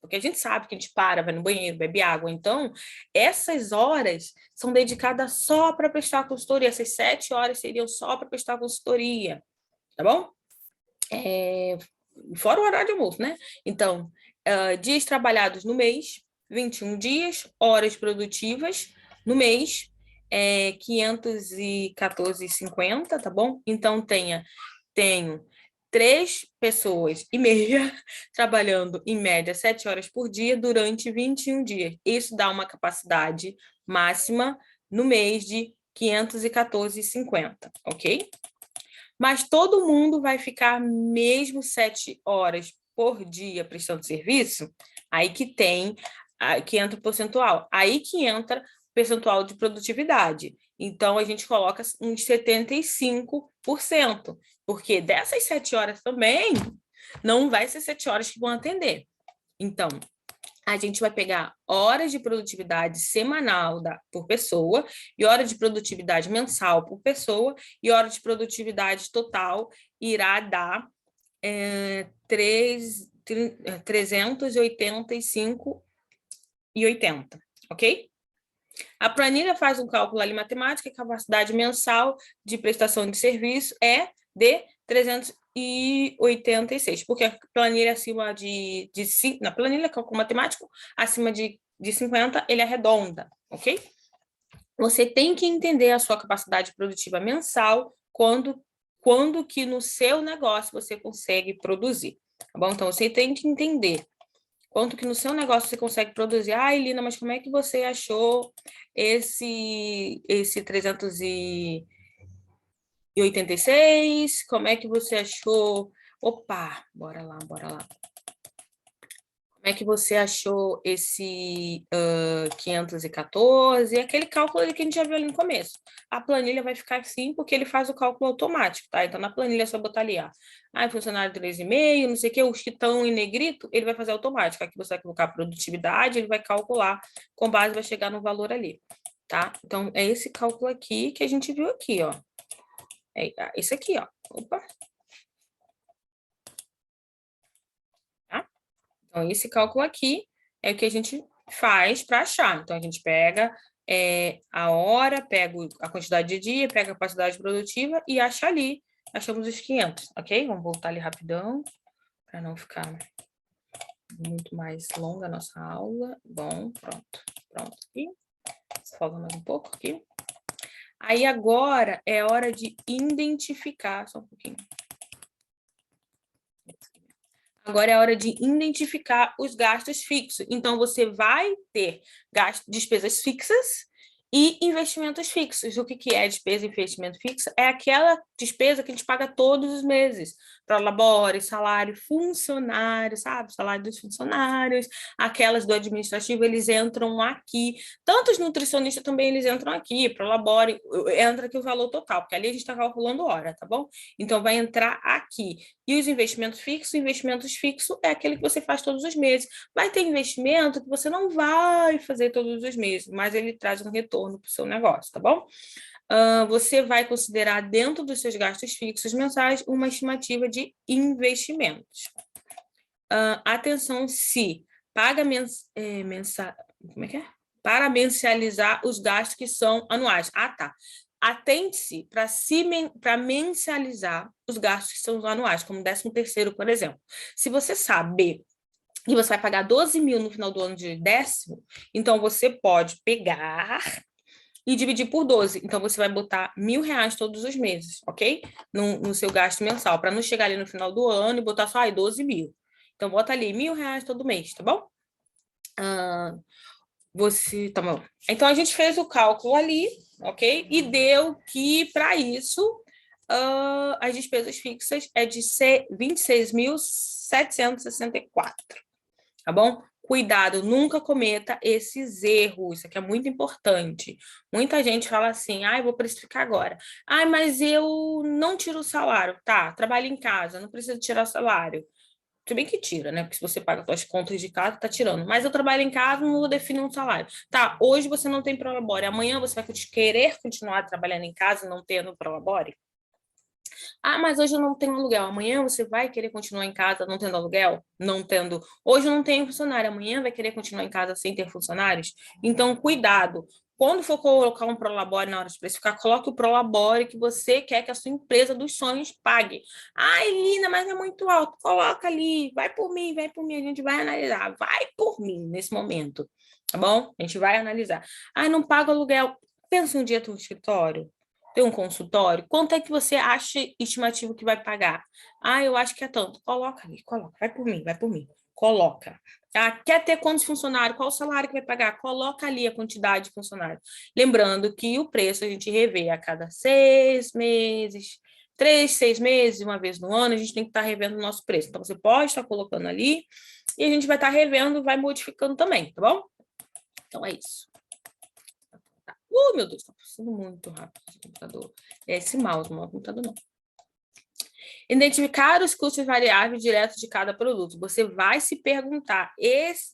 Porque a gente sabe que a gente para, vai no banheiro, bebe água. Então, essas horas são dedicadas só para prestar consultoria. Essas 7 horas seriam só para prestar consultoria, tá bom? Fora o horário de almoço, né? Então, dias trabalhados no mês, 21 dias, horas produtivas no mês, 514,50, tá bom? Então, tenho 3 pessoas e meia trabalhando, em média, 7 horas por dia durante 21 dias. Isso dá uma capacidade máxima no mês de 514,50, ok? Mas todo mundo vai ficar mesmo 7 horas por dia prestando serviço? Aí que entra o percentual. Aí que entra o percentual de produtividade. Então, a gente coloca uns 75%, porque dessas 7 horas também, não vai ser 7 horas que vão atender. Então, a gente vai pegar horas de produtividade semanal por pessoa e hora de produtividade mensal por pessoa e hora de produtividade total irá dar 385,80, ok? A planilha faz um cálculo ali matemático, a capacidade mensal de prestação de serviço é de 386, porque a planilha acima na planilha, cálculo matemático, acima de 50, ele arredonda, ok? Você tem que entender a sua capacidade produtiva mensal quando que no seu negócio você consegue produzir, tá bom? Então, você tem que entender quanto que no seu negócio você consegue produzir. Ah, Elina, mas como é que você achou esse 386? Como é que você achou... Opa, bora lá. Como é que você achou esse 514? Aquele cálculo ali que a gente já viu ali no começo. A planilha vai ficar assim porque ele faz o cálculo automático, tá? Então, na planilha é só botar ali, funcionário 3,5, não sei o que, os que estão em negrito, ele vai fazer automático. Aqui você vai colocar a produtividade, ele vai calcular, com base vai chegar no valor ali, tá? Então, é esse cálculo aqui que a gente viu aqui, ó. É esse aqui, ó. Opa. Então, esse cálculo aqui é o que a gente faz para achar. Então, a gente pega a hora, pega a quantidade de dia, pega a capacidade produtiva e acha ali. Achamos os 500, ok? Vamos voltar ali rapidão, para não ficar muito mais longa a nossa aula. Bom, pronto. Aqui. Falta mais um pouco aqui. Aí, agora, é hora de identificar... Só um pouquinho. Agora é a hora de identificar os gastos fixos. Então, você vai ter despesas fixas E investimentos fixos. O que é despesa e investimento fixo? É aquela despesa que a gente paga todos os meses. Prolabore, salário funcionário, sabe? Salário dos funcionários, aquelas do administrativo, eles entram aqui. Tanto os nutricionistas também, eles entram aqui. Prolabore, entra aqui o valor total, porque ali a gente está calculando hora, tá bom? Então, vai entrar aqui. E os investimentos fixos é aquele que você faz todos os meses. Vai ter investimento que você não vai fazer todos os meses, mas ele traz um retorno para o seu negócio, tá bom? Você vai considerar dentro dos seus gastos fixos mensais uma estimativa de investimentos. Atenção se paga como é que é? Para mensalizar os gastos que são anuais. Tá. Atente-se para mensalizar os gastos que são anuais, como 13º, por exemplo. Se você saber que você vai pagar 12 mil no final do ano de 10º, então você pode pegar e dividir por 12. Então, você vai botar R$ 1.000 todos os meses, ok? No seu gasto mensal, para não chegar ali no final do ano e botar só 12 mil. Então, bota ali R$ 1.000 todo mês, tá bom? Tá bom. Então, a gente fez o cálculo ali, ok? E deu que, para isso, as despesas fixas é de 26.764, tá bom? Cuidado, nunca cometa esses erros, isso aqui é muito importante. Muita gente fala assim, eu vou precificar agora. Mas eu não tiro o salário, tá? Trabalho em casa, não preciso tirar o salário. Tudo bem que tira, né? Porque se você paga suas contas de casa, tá tirando. Mas eu trabalho em casa, não vou definir um salário. Tá, hoje você não tem prolabore, amanhã você vai querer continuar trabalhando em casa não tendo prolabore? Mas hoje eu não tenho aluguel. Amanhã você vai querer continuar em casa não tendo aluguel? Não tendo. Hoje eu não tenho funcionário. Amanhã vai querer continuar em casa sem ter funcionários? Então, cuidado. Quando for colocar um prolabore na hora de precificar, coloque o prolabore que você quer que a sua empresa dos sonhos pague. Lina, mas é muito alto. Coloca ali. Vai por mim, vai por mim. A gente vai analisar. Vai por mim nesse momento. Tá bom? A gente vai analisar. Não paga aluguel. Pensa um dia no escritório. Tem um consultório, quanto é que você acha estimativo que vai pagar? Eu acho que é tanto. Coloca ali, coloca. Vai por mim. Coloca. Quer ter quantos funcionários? Qual o salário que vai pagar? Coloca ali a quantidade de funcionários. Lembrando que o preço a gente revê a cada 6 meses, 3, 6 meses, uma vez no ano, a gente tem que estar revendo o nosso preço. Então, você pode estar colocando ali e a gente vai estar revendo, vai modificando também, tá bom? Então, é isso. Meu Deus, está passando muito rápido esse computador. É esse mouse, não é o computador, não. Identificar os custos variáveis diretos de cada produto. Você vai se perguntar,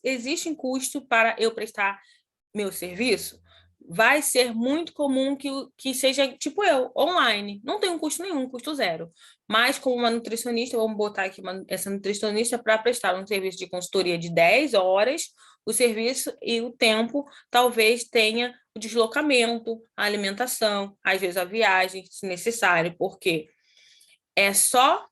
existe um custo para eu prestar meu serviço? Vai ser muito comum que seja, tipo online. Não tem um custo nenhum, custo zero. Mas como uma nutricionista, vamos botar aqui essa nutricionista para prestar um serviço de consultoria de 10 horas, o serviço e o tempo talvez tenha o deslocamento, a alimentação, às vezes a viagem, se necessário, porque é só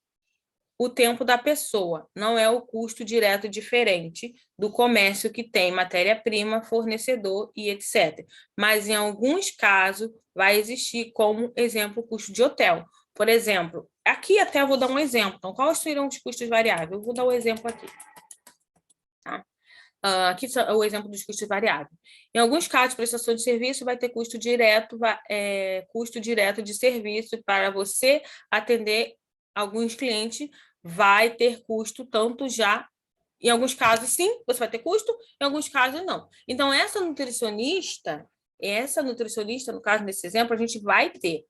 o tempo da pessoa, não é o custo direto diferente do comércio que tem matéria-prima, fornecedor e etc. Mas, em alguns casos, vai existir, como exemplo, o custo de hotel. Por exemplo, aqui até eu vou dar um exemplo. Então, quais serão os custos variáveis? Eu vou dar um exemplo aqui. Tá? Aqui é o exemplo dos custos variáveis. Em alguns casos, prestação de serviço vai ter custo direto de serviço para você atender alguns clientes, vai ter custo tanto já. Em alguns casos, sim, você vai ter custo, em alguns casos, não. Então, essa nutricionista, no caso desse exemplo, a gente vai ter.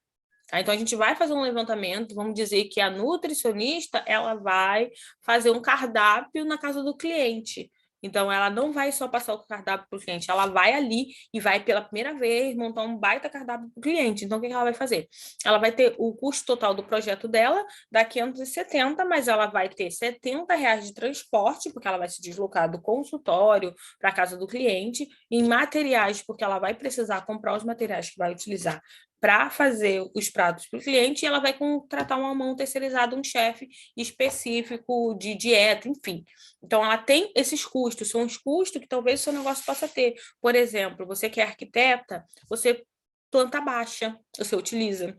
Tá? Então, a gente vai fazer um levantamento, vamos dizer que a nutricionista, ela vai fazer um cardápio na casa do cliente. Então, ela não vai só passar o cardápio para o cliente, ela vai ali e vai, pela primeira vez, montar um baita cardápio para o cliente. Então, o que ela vai fazer? Ela vai ter o custo total do projeto dela, dá 570, mas ela vai ter R$ 70 de transporte, porque ela vai se deslocar do consultório para a casa do cliente, em materiais, porque ela vai precisar comprar os materiais que vai utilizar para fazer os pratos para o cliente, e ela vai contratar uma mão terceirizada, um chefe específico de dieta, enfim. Então, ela tem esses custos, são os custos que talvez o seu negócio possa ter. Por exemplo, você que é arquiteta, você planta baixa, você utiliza.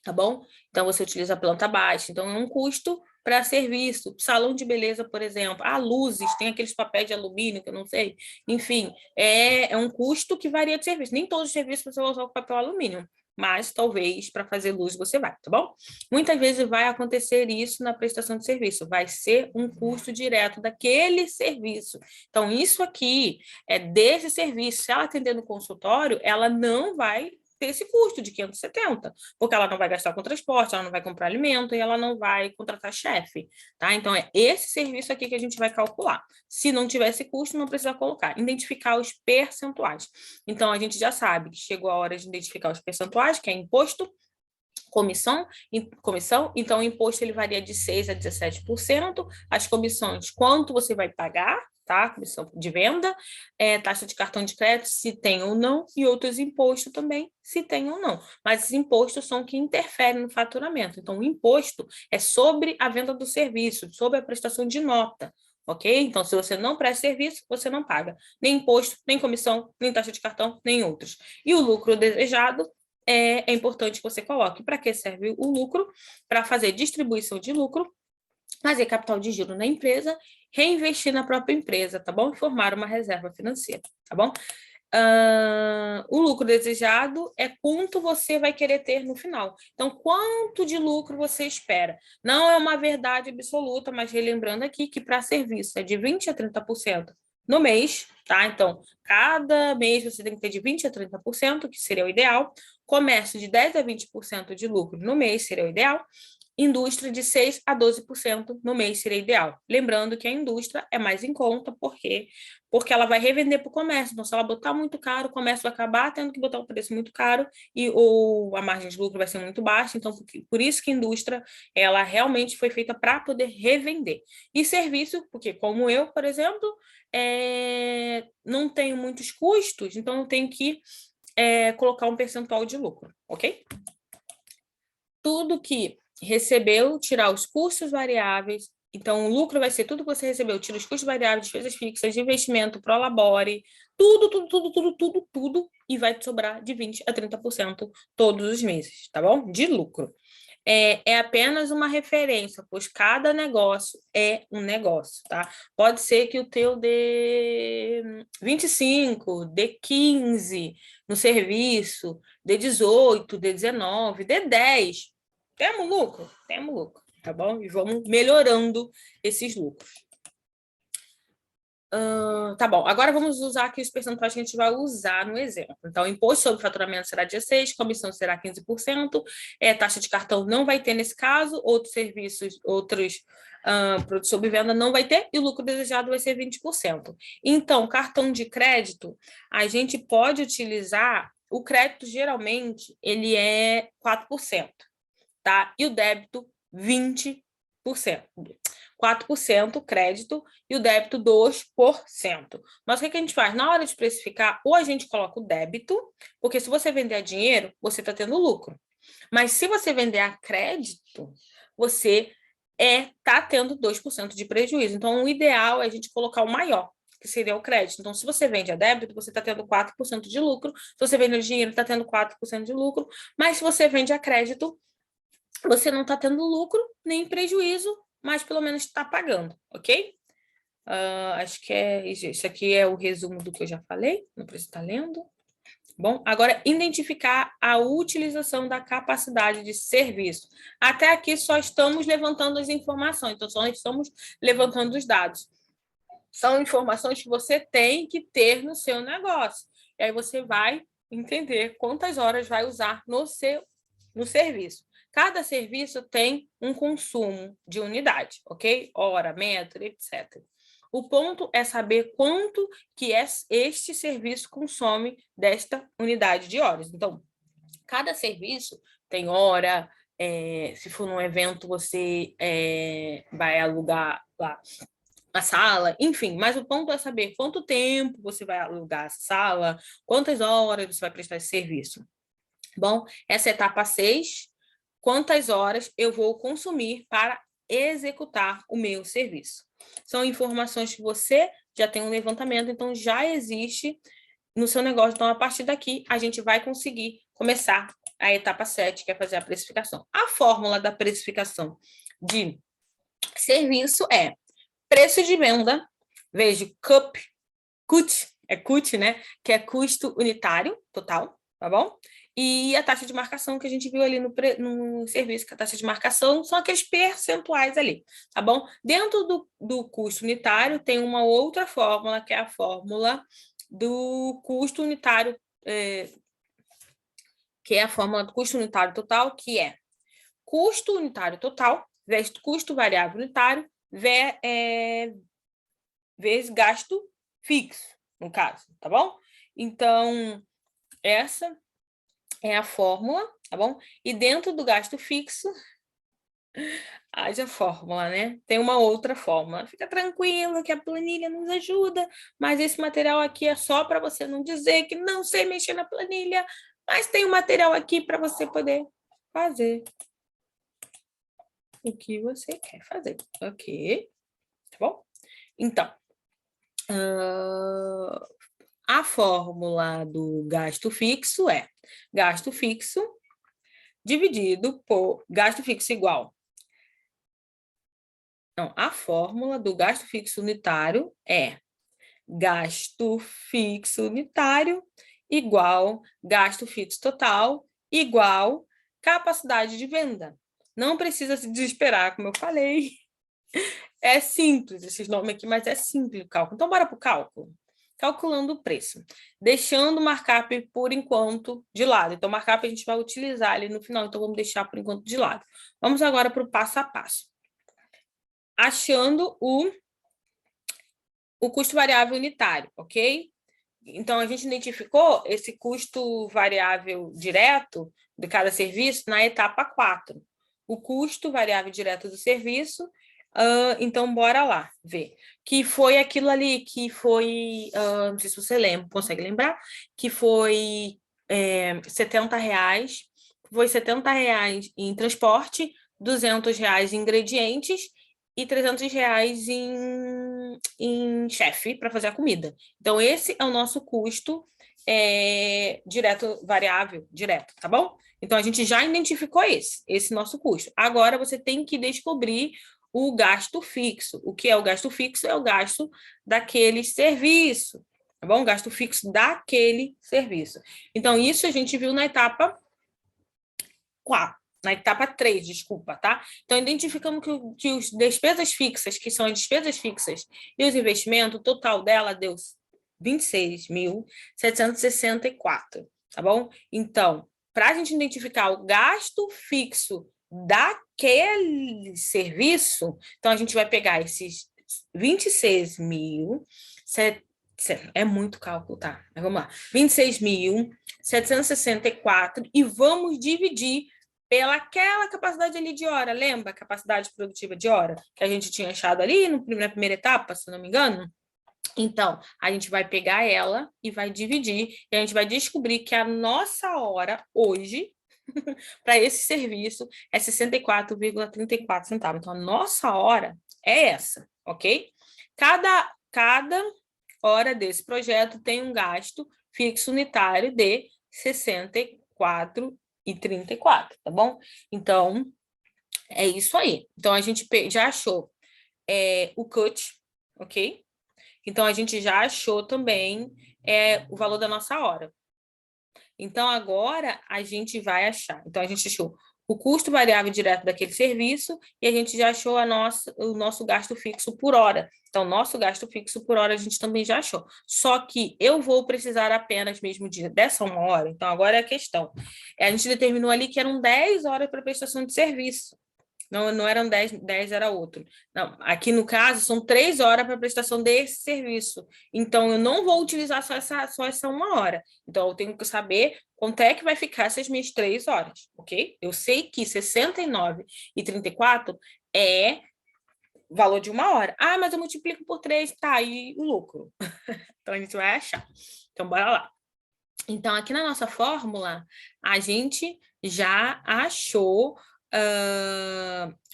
tá bom? Então, você utiliza a planta baixa, então é um custo para serviço, salão de beleza, por exemplo, luzes, tem aqueles papéis de alumínio, que eu não sei, enfim, é um custo que varia de serviço, nem todos os serviços você vai usar o papel alumínio, mas talvez para fazer luz você vai, tá bom? Muitas vezes vai acontecer isso na prestação de serviço, vai ser um custo direto daquele serviço. Então, isso aqui é desse serviço, se ela atender no consultório, ela não vai ter esse custo de 570, porque ela não vai gastar com transporte, ela não vai comprar alimento e ela não vai contratar chefe, tá? Então, é esse serviço aqui que a gente vai calcular. Se não tiver esse custo, não precisa colocar. Identificar os percentuais. Então, a gente já sabe que chegou a hora de identificar os percentuais, que é imposto, comissão, então o imposto ele varia de 6% a 17%, as comissões, quanto você vai pagar, tá? Comissão de venda, taxa de cartão de crédito, se tem ou não, e outros impostos também, se tem ou não. Mas os impostos são que interferem no faturamento. Então, o imposto é sobre a venda do serviço, sobre a prestação de nota, ok? Então, se você não presta serviço, você não paga nem imposto, nem comissão, nem taxa de cartão, nem outros. E o lucro desejado é importante que você coloque para que serve o lucro, para fazer distribuição de lucro, fazer capital de giro na empresa, reinvestir na própria empresa, tá bom? E formar uma reserva financeira, tá bom? O lucro desejado é quanto você vai querer ter no final. Então, quanto de lucro você espera? Não é uma verdade absoluta, mas relembrando aqui que para serviço é de 20% a 30% no mês, tá? Então, cada mês você tem que ter de 20% a 30%, que seria o ideal. Comércio de 10% a 20% de lucro no mês seria o ideal. Indústria de 6% a 12% no mês seria ideal. Lembrando que a indústria é mais em conta, porque ela vai revender para o comércio. Então, se ela botar muito caro, o comércio vai acabar tendo que botar um preço muito caro ou a margem de lucro vai ser muito baixa. Então, por isso que a indústria ela realmente foi feita para poder revender. E serviço, porque como eu, por exemplo, não tenho muitos custos, então eu tenho que colocar um percentual de lucro, ok? Tudo que recebeu, tirar os custos variáveis. Então, o lucro vai ser tudo que você recebeu, tira os custos variáveis, despesas fixas, de investimento, prolabore, tudo, e vai te sobrar de 20% a 30% todos os meses, tá bom? De lucro. É apenas uma referência, pois cada negócio é um negócio, tá? Pode ser que o teu dê 25, dê 15 no serviço, dê 18, dê 19, dê 10. Temos lucro? Temos lucro, tá bom? E vamos melhorando esses lucros. Tá bom, agora vamos usar aqui os percentuais que a gente vai usar no exemplo. Então, imposto sobre faturamento será 16%, comissão será 15%, taxa de cartão não vai ter nesse caso, outros serviços, outros produtos sob venda não vai ter, e o lucro desejado vai ser 20%. Então, cartão de crédito, a gente pode utilizar, o crédito geralmente, ele é 4%, tá? E o débito, 20%. 4% crédito e o débito 2%. Mas o que a gente faz? Na hora de precificar, ou a gente coloca o débito, porque se você vender a dinheiro, você está tendo lucro. Mas se você vender a crédito, você está tendo 2% de prejuízo. Então, o ideal é a gente colocar o maior, que seria o crédito. Então, se você vende a débito, você está tendo 4% de lucro. Se você vende o dinheiro, está tendo 4% de lucro. Mas se você vende a crédito, você não está tendo lucro nem prejuízo, mas pelo menos está pagando, ok? Acho que isso aqui é o resumo do que eu já falei, não precisa estar lendo. Bom, agora identificar a utilização da capacidade de serviço. Até aqui só estamos levantando as informações, então só estamos levantando os dados. São informações que você tem que ter no seu negócio. E aí você vai entender quantas horas vai usar no serviço. Cada serviço tem um consumo de unidade, ok? Hora, metro, etc. O ponto é saber quanto que este serviço consome desta unidade de horas. Então, cada serviço tem hora, se for num evento, você vai alugar lá a sala, enfim, mas o ponto é saber quanto tempo você vai alugar a sala, quantas horas você vai prestar esse serviço. Bom, essa é a etapa 6, quantas horas eu vou consumir para executar o meu serviço. São informações que você já tem um levantamento, então já existe no seu negócio. Então, a partir daqui, a gente vai conseguir começar a etapa 7, que é fazer a precificação. A fórmula da precificação de serviço é preço de venda, vezes CUT, né? Que é custo unitário total, tá bom? E a taxa de marcação que a gente viu ali no serviço, que a taxa de marcação são aqueles percentuais ali, tá bom? Dentro do custo unitário tem uma outra fórmula, que é a fórmula do custo unitário, que é a fórmula do custo unitário total, que é custo unitário total vezes custo variável unitário vezes gasto fixo, no caso, tá bom? Então, essa é a fórmula, tá bom? E dentro do gasto fixo, haja fórmula, né? Tem uma outra fórmula. Fica tranquilo que a planilha nos ajuda, mas esse material aqui é só para você não dizer que não sei mexer na planilha, mas tem um material aqui para você poder fazer o que você quer fazer, ok? Tá bom? Então, a fórmula do gasto fixo é gasto fixo dividido por gasto fixo igual. Então, a fórmula do gasto fixo unitário é gasto fixo unitário igual gasto fixo total igual capacidade de venda. Não precisa se desesperar, como eu falei. É simples esses nomes aqui, mas é simples o cálculo. Então, bora para o cálculo. Calculando o preço. Deixando o markup, por enquanto, de lado. Então, o markup a gente vai utilizar ali no final, então vamos deixar por enquanto de lado. Vamos agora para o passo a passo. Achando o custo variável unitário, ok? Então, a gente identificou esse custo variável direto de cada serviço na etapa 4. O custo variável direto do serviço, então, bora lá ver. Que foi aquilo ali, que foi, não sei se você lembra, consegue lembrar, que foi R$70, foi R$70 em transporte, R$200 em ingredientes e R$300 em chefe para fazer a comida. Então, esse é o nosso custo direto, variável, direto, tá bom? Então, a gente já identificou esse nosso custo. Agora, você tem que descobrir o gasto fixo. O que é o gasto fixo? É o gasto daquele serviço, tá bom? O gasto fixo daquele serviço. Então, isso a gente viu na etapa 4. Na etapa 3, desculpa, tá? Então, identificamos que as despesas fixas, que são as despesas fixas, e os investimentos, o total dela deu 26.764, tá bom? Então, para a gente identificar o gasto fixo daquele serviço, então a gente vai pegar esses 26 mil, é muito cálculo, tá? Mas vamos lá. 26.764 e vamos dividir pelaquela capacidade ali de hora, lembra a capacidade produtiva de hora que a gente tinha achado ali na primeira etapa, se não me engano? Então, a gente vai pegar ela e vai dividir, e a gente vai descobrir que a nossa hora hoje, para esse serviço, é 64,34 centavos. Então, a nossa hora é essa, ok? Cada hora desse projeto tem um gasto fixo unitário de 64,34, tá bom? Então, é isso aí. Então, a gente já achou o cut, ok? Então, a gente já achou também o valor da nossa hora. Então, agora, a gente vai achar. Então, a gente achou o custo variável direto daquele serviço e a gente já achou o nosso gasto fixo por hora. Então, nosso gasto fixo por hora a gente também já achou. Só que eu vou precisar apenas mesmo dessa 1 hora. Então, agora é a questão. A gente determinou ali que eram 10 horas para prestação de serviço. Não eram 10 era outro. Não, aqui no caso, são 3 horas para prestação desse serviço. Então, eu não vou utilizar só essa 1 hora. Então, eu tenho que saber quanto é que vai ficar essas minhas 3 horas, ok? Eu sei que 69,34 é valor de 1 hora. Ah, mas eu multiplico por 3, tá, e o lucro? Então, a gente vai achar. Então, bora lá. Então, aqui na nossa fórmula, a gente já achou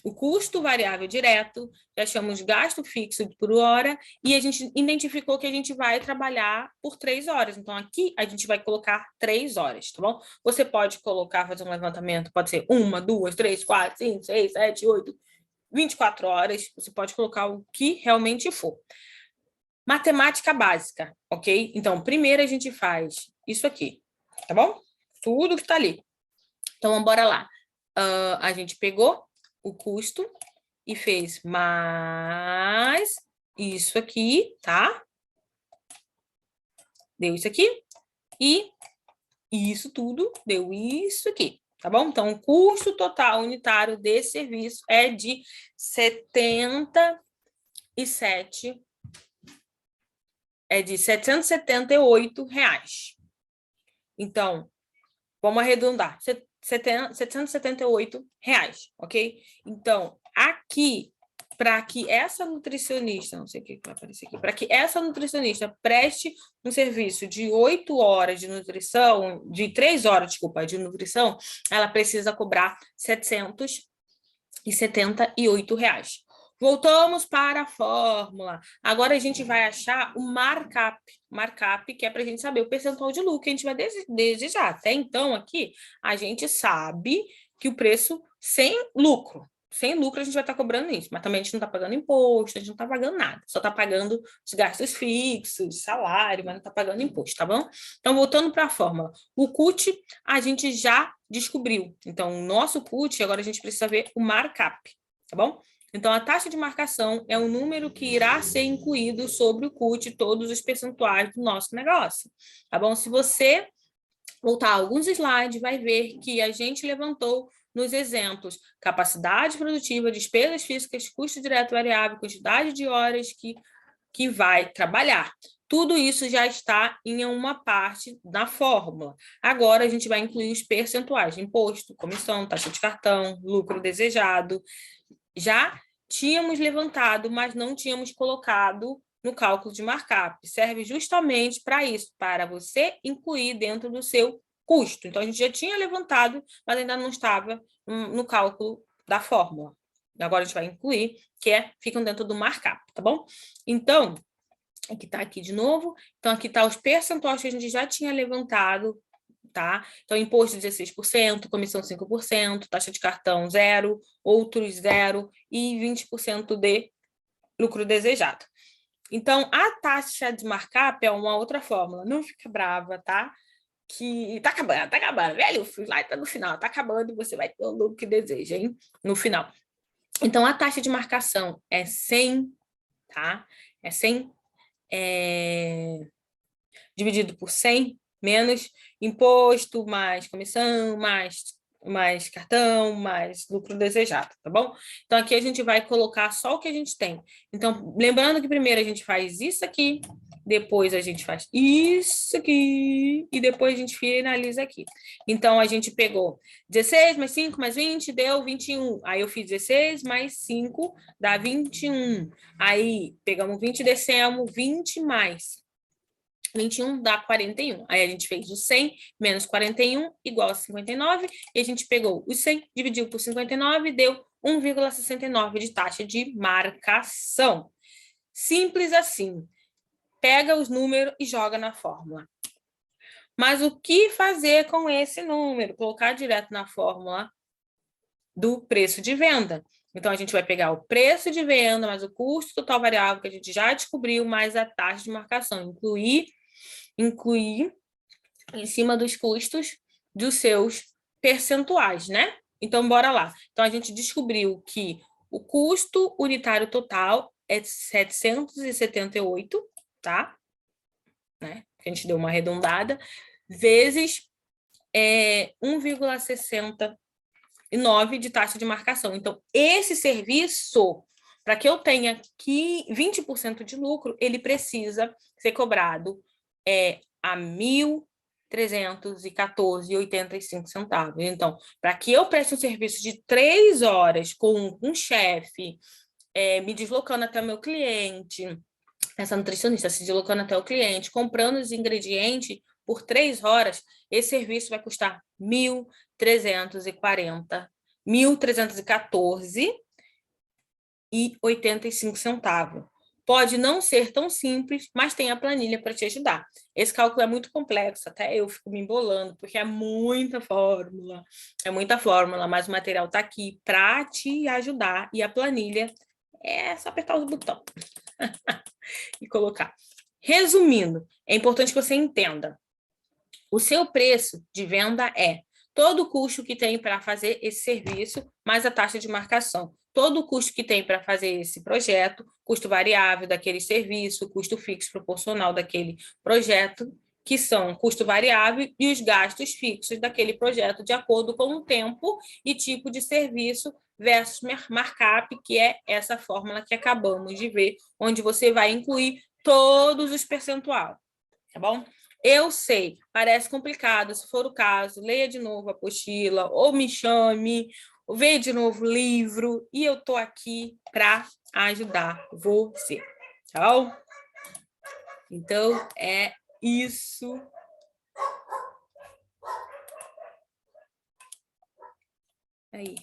o custo variável direto, já achamos gasto fixo por hora, e a gente identificou que a gente vai trabalhar por 3 horas. Então, aqui a gente vai colocar 3 horas, tá bom? Você pode colocar, fazer um levantamento, pode ser 1, 2, 3, 4, 5, 6, 7, 8, 24 horas. Você pode colocar o que realmente for. Matemática básica, ok? Então, primeiro a gente faz isso aqui, tá bom? Tudo que tá ali. Então, bora lá. A gente pegou o custo e fez mais isso aqui, tá? Deu isso aqui. E isso tudo deu isso aqui, tá bom? Então, o custo total unitário desse serviço é de R$ 778. Então, vamos arredondar. R$ 778, ok? Então, aqui, para que essa nutricionista, não sei o que vai aparecer aqui, para que essa nutricionista preste um serviço de 8 horas de nutrição, de 3 horas, desculpa, de nutrição, ela precisa cobrar R$ 778. Voltamos para a fórmula. Agora a gente vai achar o markup, que é para a gente saber o percentual de lucro que a gente vai desejar. Até então, aqui, a gente sabe que o preço sem lucro a gente vai estar cobrando isso, mas também a gente não está pagando imposto, a gente não está pagando nada, só está pagando os gastos fixos, salário, mas não está pagando imposto, tá bom? Então, voltando para a fórmula, o CUT a gente já descobriu. Então, o nosso CUT, agora a gente precisa ver o markup, tá bom? Então, a taxa de marcação é um número que irá ser incluído sobre o CUT todos os percentuais do nosso negócio, tá bom? Se você voltar alguns slides, vai ver que a gente levantou nos exemplos capacidade produtiva, despesas físicas, custo direto variável, quantidade de horas que vai trabalhar. Tudo isso já está em uma parte da fórmula. Agora, a gente vai incluir os percentuais, imposto, comissão, taxa de cartão, lucro desejado. Já tínhamos levantado, mas não tínhamos colocado no cálculo de markup. Serve justamente para isso, para você incluir dentro do seu custo. Então, a gente já tinha levantado, mas ainda não estava no cálculo da fórmula. Agora, a gente vai incluir, ficam dentro do markup, tá bom? Então, aqui está aqui de novo. Então, aqui está os percentuais que a gente já tinha levantado, tá? Então, imposto 16%, comissão 5%, taxa de cartão 0, outros 0 e 20% de lucro desejado. Então, a taxa de markup é uma outra fórmula. Não fica brava, tá? Que tá acabando, velho. O slide tá no final, tá acabando e você vai ter o lucro que deseja, hein? No final. Então, a taxa de marcação é 100, tá? É 100 dividido por 100, menos imposto, mais comissão, mais cartão, mais lucro desejado, tá bom? Então, aqui a gente vai colocar só o que a gente tem. Então, lembrando que primeiro a gente faz isso aqui, depois a gente faz isso aqui, e depois a gente finaliza aqui. Então, a gente pegou 16 mais 5 mais 20, deu 21. Aí, eu fiz 16 mais 5, dá 21. Aí, pegamos 20, descemos, 20 mais 21 dá 41. Aí a gente fez o 100 menos 41 igual a 59. E a gente pegou o 100, dividiu por 59 e deu 1,69 de taxa de marcação. Simples assim. Pega os números e joga na fórmula. Mas o que fazer com esse número? Colocar direto na fórmula do preço de venda. Então, a gente vai pegar o preço de venda, mais o custo total variável, que a gente já descobriu, mais a taxa de marcação. Incluir em cima dos custos dos seus percentuais, né? Então, bora lá. Então, a gente descobriu que o custo unitário total é 778, tá? Né? A gente deu uma arredondada, vezes 1,69 de taxa de marcação. Então, esse serviço, para que eu tenha 20% de lucro, ele precisa ser cobrado a R$ 1.314,85. Então, para que eu preste um serviço de 3 horas com um chefe, me deslocando até o meu cliente, essa nutricionista se deslocando até o cliente, comprando os ingredientes por 3 horas, esse serviço vai custar R$ 1.314 R$ 1,85. Pode não ser tão simples, mas tem a planilha para te ajudar. Esse cálculo é muito complexo, até eu fico me embolando, porque é muita fórmula, mas o material está aqui para te ajudar, e a planilha é só apertar os botões e colocar. Resumindo, é importante que você entenda. O seu preço de venda é todo o custo que tem para fazer esse serviço, mais a taxa de marcação. Todo o custo que tem para fazer esse projeto, custo variável daquele serviço, custo fixo proporcional daquele projeto, que são custo variável, e os gastos fixos daquele projeto, de acordo com o tempo e tipo de serviço versus markup, que é essa fórmula que acabamos de ver, onde você vai incluir todos os percentuais, tá bom? Eu sei, parece complicado, se for o caso, leia de novo a apostila, ou me chame, ou veja de novo o livro, e eu estou aqui para ajudar você, tá bom? Então, é isso. Aí.